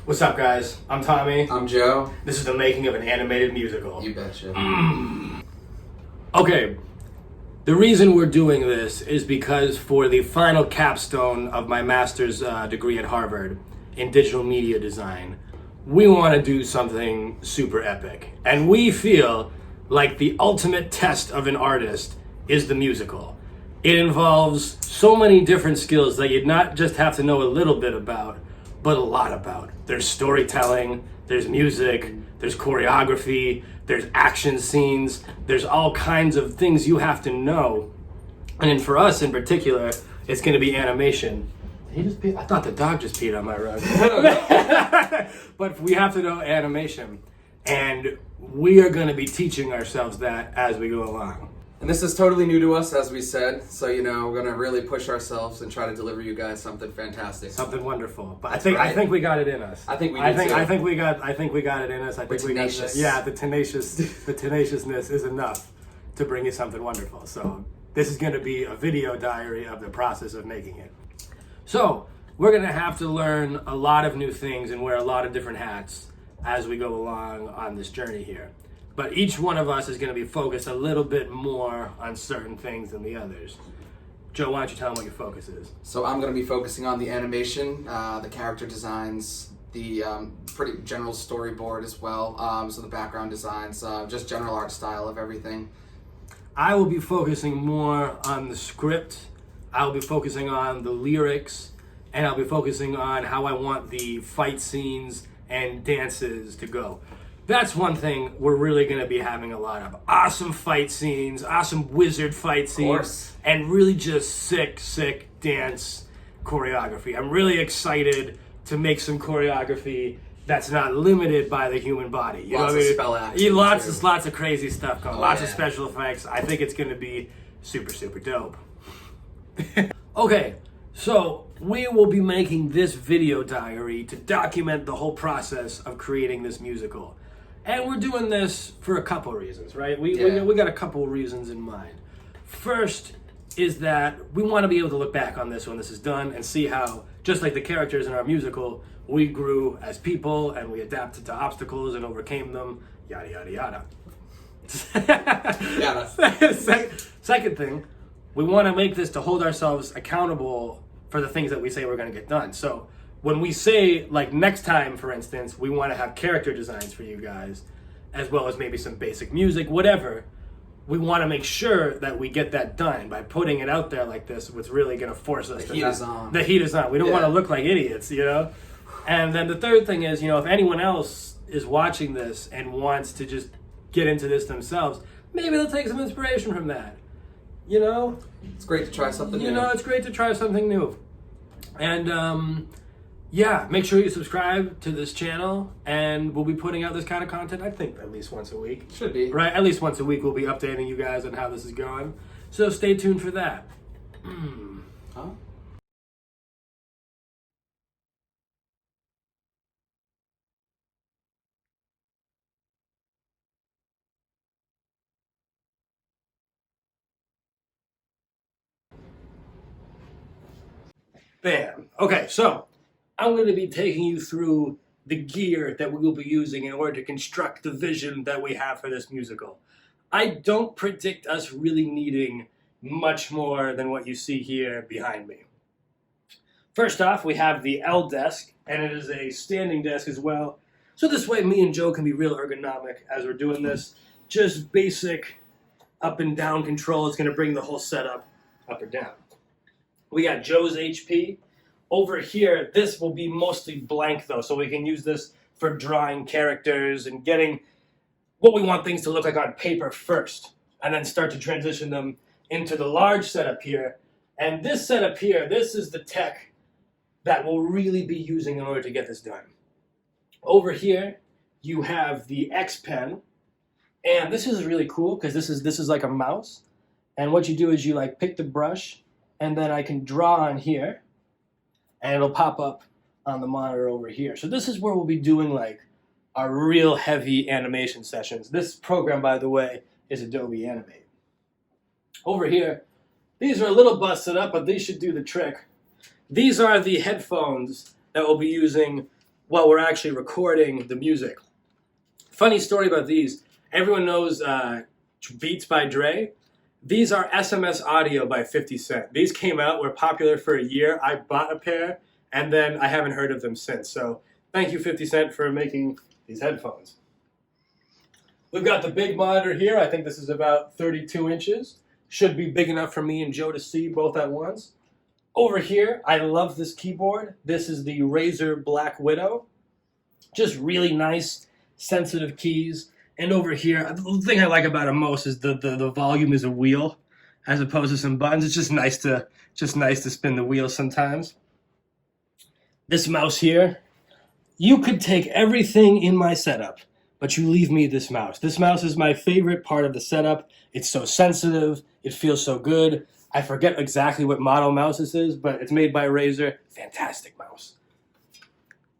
What's up, guys? I'm Tommy. I'm Joe. This is the making of an animated musical. You betcha. Okay, the reason we're doing this is because for the final capstone of my master's degree at Harvard in digital media design, we want to do something super epic. And we feel like the ultimate test of an artist is the musical. It involves so many different skills that you not just have to know a little bit about, but a lot about. There's storytelling, there's music, there's choreography, there's action scenes, there's all kinds of things you have to know. And then for us in particular, it's gonna be animation. He just peed? I thought the dog just peed on my rug. But we have to know animation. And we are gonna be teaching ourselves that as we go along. And this is totally new to us, as we said. So, we're going to really push ourselves and try to deliver you guys something fantastic. Something wonderful. But I think we got it in us. I think we did too. I think we got it in us. I think we got the tenaciousness is enough to bring you something wonderful. So this is going to be a video diary of the process of making it. So we're going to have to learn a lot of new things and wear a lot of different hats as we go along on this journey here. But each one of us is going to be focused a little bit more on certain things than the others. Joe, why don't you tell them what your focus is? So I'm going to be focusing on the animation, the character designs, the pretty general storyboard as well. So the background designs, just general art style of everything. I will be focusing more on the script. I will be focusing on the lyrics. And I'll be focusing on how I want the fight scenes and dances to go. That's one thing we're really going to be having a lot of. Awesome fight scenes, awesome wizard fight scenes, and really just sick dance choreography. I'm really excited to make some choreography that's not limited by the human body. You lots know what I mean? Spell action. Lots of crazy stuff going. Lots of special effects. I think it's going to be super dope. Okay, so we will be making this video diary to document the whole process of creating this musical. And we're doing this for a couple of reasons, right? We got a couple of reasons in mind. First is that we want to be able to look back on this when this is done and see how, just like the characters in our musical, we grew as people and we adapted to obstacles and overcame them, yada, yada, yada. Second thing, we want to make this to hold ourselves accountable for the things that we say we're going to get done. So when we say, like next time, for instance, we want to have character designs for you guys, as well as maybe some basic music, whatever, we want to make sure that we get that done. By putting it out there like this, what's really going to force us to... The heat is on. The heat is on. We don't want to look like idiots, And then the third thing is, if anyone else is watching this and wants to just get into this themselves, maybe they'll take some inspiration from that. It's great to try something new. It's great to try something new. And, make sure you subscribe to this channel, and we'll be putting out this kind of content, I think, at least once a week. Should be. Right? At least once a week we'll be updating you guys on how this is going. So stay tuned for that. Huh? Bam. Okay, so I'm going to be taking you through the gear that we will be using in order to construct the vision that we have for this musical. I don't predict us really needing much more than what you see here behind me. First off, we have the L desk, and it is a standing desk as well. So this way me and Joe can be real ergonomic as we're doing this. Just basic up and down control is going to bring the whole setup up or down. We got Joe's HP. Over here, this will be mostly blank though, so we can use this for drawing characters and getting what we want things to look like on paper first, and then start to transition them into the large setup here. And this setup here, this is the tech that we'll really be using in order to get this done. Over here, you have the X Pen, and this is really cool because this is like a mouse. And what you do is you pick the brush, and then I can draw on here, and it'll pop up on the monitor over here. So this is where we'll be doing our real heavy animation sessions. This program, by the way, is Adobe Animate. Over here, these are a little busted up, but these should do the trick. These are the headphones that we'll be using while we're actually recording the music. Funny story about these. Everyone knows Beats by Dre. These are SMS Audio by 50 Cent. These came out, were popular for a year. I bought a pair, and then I haven't heard of them since. So thank you, 50 Cent, for making these headphones. We've got the big monitor here. I think this is about 32 inches. Should be big enough for me and Joe to see both at once. Over here, I love this keyboard. This is the Razer Black Widow. Just really nice, sensitive keys. And over here, the thing I like about it most is the volume is a wheel as opposed to some buttons. It's just nice to spin the wheel sometimes. This mouse here, you could take everything in my setup, but you leave me this mouse. This mouse is my favorite part of the setup. It's so sensitive. It feels so good. I forget exactly what model mouse this is, but it's made by Razer. Fantastic mouse.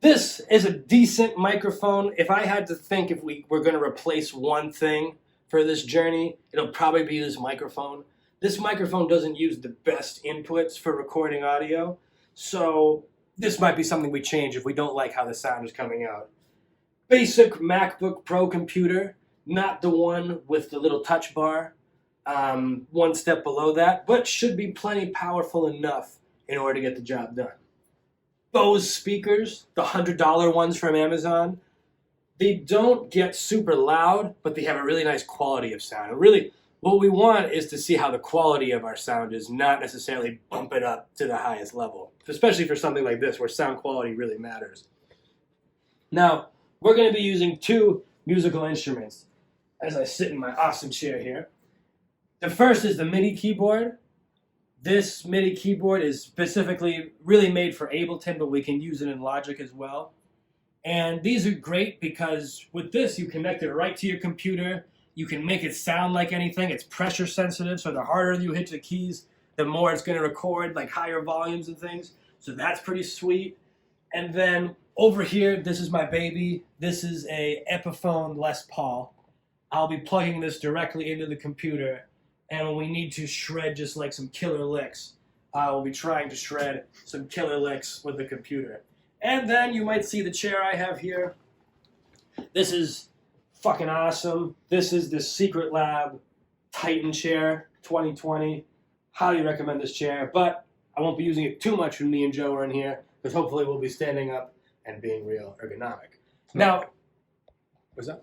This is a decent microphone. If I had to think if we were going to replace one thing for this journey, it'll probably be this microphone. This microphone doesn't use the best inputs for recording audio, so this might be something we change if we don't like how the sound is coming out. Basic MacBook Pro computer, not the one with the little touch bar, one step below that, but should be plenty powerful enough in order to get the job done. Bose speakers, the $100 ones from Amazon, they don't get super loud, but they have a really nice quality of sound. And really, what we want is to see how the quality of our sound is, not necessarily bump it up to the highest level, especially for something like this where sound quality really matters. Now, we're going to be using two musical instruments as I sit in my awesome chair here. The first is the MIDI keyboard. This MIDI keyboard is specifically really made for Ableton, but we can use it in Logic as well. And these are great because with this, you connect it right to your computer. You can make it sound like anything. It's pressure sensitive, so the harder you hit the keys, the more it's going to record, like higher volumes and things. So that's pretty sweet. And then over here, this is my baby. This is a Epiphone Les Paul. I'll be plugging this directly into the computer. And when we need to shred just like some killer licks, we'll be trying to shred some killer licks with the computer. And then you might see the chair I have here. This is fucking awesome. This is the Secret Lab Titan chair 2020. Highly recommend this chair, but I won't be using it too much when me and Joe are in here, because hopefully we'll be standing up and being real ergonomic. Now, what's that?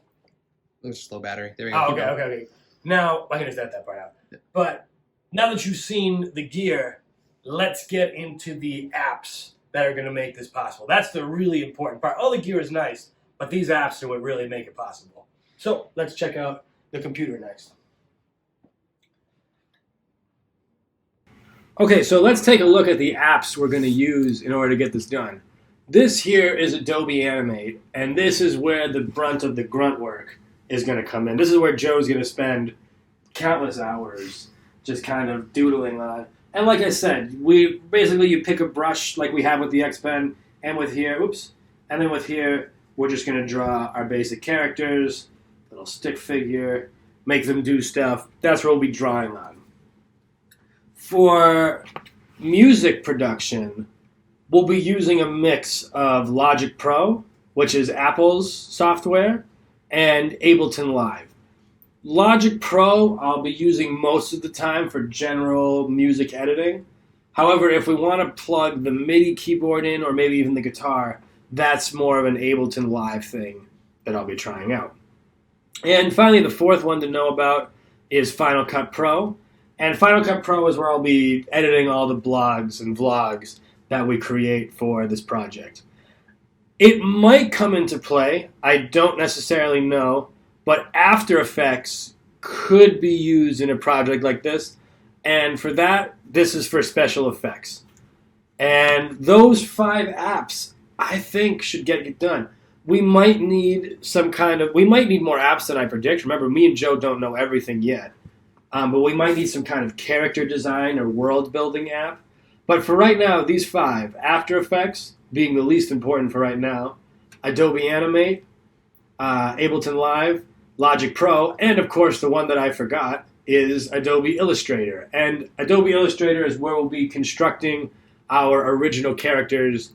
It was just low battery. There we go. Oh, okay. Now, I can just edit that part out. Yeah. But now that you've seen the gear, let's get into the apps that are going to make this possible. That's the really important part. All the gear is nice, but these apps are what really make it possible. So let's check out the computer next. Okay, so let's take a look at the apps we're going to use in order to get this done. This here is Adobe Animate, and this is where the brunt of the grunt work is going to come in. This is where Joe's going to spend countless hours just kind of doodling on. And like I said, you pick a brush like we have with the X Pen, and with here, and then with here, we're just going to draw our basic characters, little stick figure, make them do stuff. That's what we'll be drawing on. For music production, we'll be using a mix of Logic Pro, which is Apple's software, and Ableton Live. Logic Pro, I'll be using most of the time for general music editing. However, if we want to plug the MIDI keyboard in, or maybe even the guitar, that's more of an Ableton Live thing that I'll be trying out. And finally, the fourth one to know about is Final Cut Pro. And Final Cut Pro is where I'll be editing all the blogs and vlogs that we create for this project. It might come into play, I don't necessarily know, but After Effects could be used in a project like this, and for that, this is for special effects. And those 5 apps, I think, should get it done. We might need more apps than I predict. Remember, me and Joe don't know everything yet. But we might need some kind of character design or world building app. But for right now, these 5, After Effects being the least important for right now, Adobe Animate, Ableton Live, Logic Pro, and of course the one that I forgot is Adobe Illustrator. And Adobe Illustrator is where we'll be constructing our original characters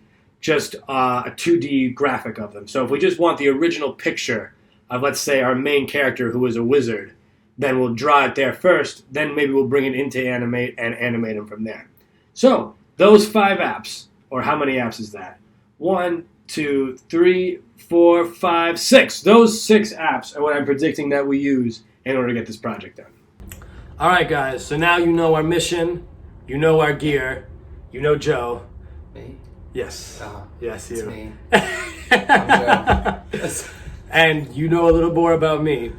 just a 2D graphic of them. So if we just want the original picture of, let's say, our main character who is a wizard, then we'll draw it there first, then maybe we'll bring it into Animate and animate them from there. So those 5 apps, or how many apps is that? 1, 2, 3, 4, 5, 6. Those 6 apps are what I'm predicting that we use in order to get this project done. All right, guys. So now you know our mission, you know our gear, you know Joe. Me? Yes. Yes, It's you. me. I'm Joe. And you know a little more about me.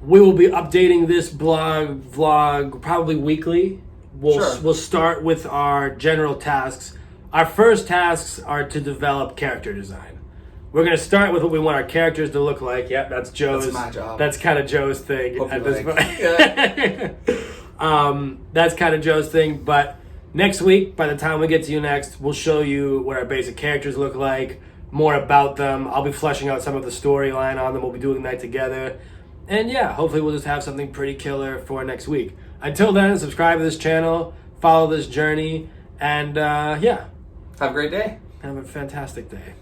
We will be updating this vlog probably weekly. Sure. We'll start with our general tasks. Our first tasks are to develop character design. We're going to start with what we want our characters to look like. Yep, that's Joe's. That's my job. That's kind of Joe's thing Hope at you this like. point. That's kind of Joe's thing. But next week, by the time we get to you next, we'll show you what our basic characters look like, more about them. I'll be fleshing out some of the storyline on them. We'll be doing that together. And yeah, hopefully we'll just have something pretty killer for next week. Until then, subscribe to this channel, follow this journey, and yeah. Have a great day. Have a fantastic day.